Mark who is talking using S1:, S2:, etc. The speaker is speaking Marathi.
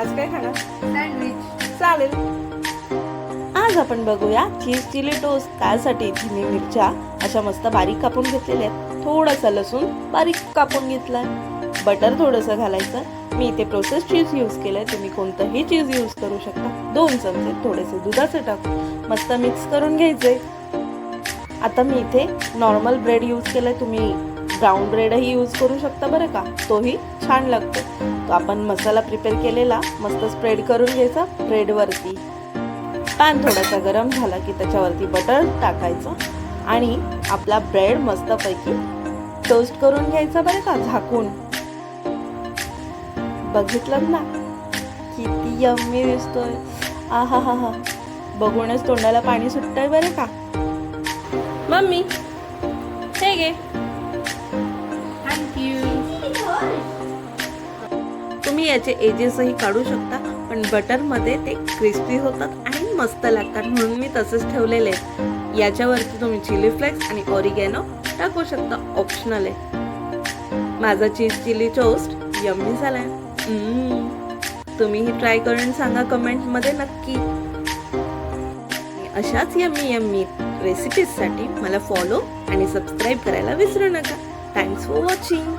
S1: आज काय खाणार?
S2: सँडविच.
S1: चालेल. आज आपण बघूया चीज चिली टोस्ट. त्यासाठी इथे मी मिरच्या अशा मस्त बारीक कापून घेतलेल्या आहेत. थोडासा लसूण बारीक कापून घेतलाय. बटर थोडंसं घालायचं. मी इथे प्रोसेस चीज यूज केलंय. तुम्ही कोणतंही चीज यूज करू शकता. 2 चमचे थोडेसे दुधाचे टाकून मस्त मिक्स करून घ्यायचे. आता मी इथे नॉर्मल ब्रेड यूज केलाय. तुम्ही ब्राऊन ब्रेडही यूज करू शकता बरं का, तोही छान लागतो. तो आपण मसाला प्रिपेअर केलेला मस्त स्प्रेड करून घ्यायचा ब्रेडवरती. पॅन थोडासा गरम झाला की त्याच्यावरती बटर टाकायचं आणि आपला ब्रेड मस्तपैकी टोस्ट करून घ्यायचा बरं का, झाकून. बघितलं ना किती यम्मी दिसतोय. आहा हा हा, बघूनच तोंडाला पाणी सुटतंय बरं का. मम्मी हे घे.
S2: थँक्यू.
S1: तुम्ही याचे एजेसही काढू शकता, पण बटरमध्ये ते क्रिस्पी होतात आणि मस्त लागतात म्हणून मी तसंच ठेवलेले आहेत. याच्यावरती तुम्ही चिली फ्लेक्स आणि ऑरिगॅनो टाकू शकता, ऑप्शनल आहे. माझा चीज चिली टोस्ट यम्मी झालाय. तुम्हीही ट्राय करून सांगा कमेंटमध्ये नक्की. अशाच यम्मी यम्मी रेसिपीजसाठी मला फॉलो आणि सबस्क्राईब करायला विसरू नका. Thanks for watching.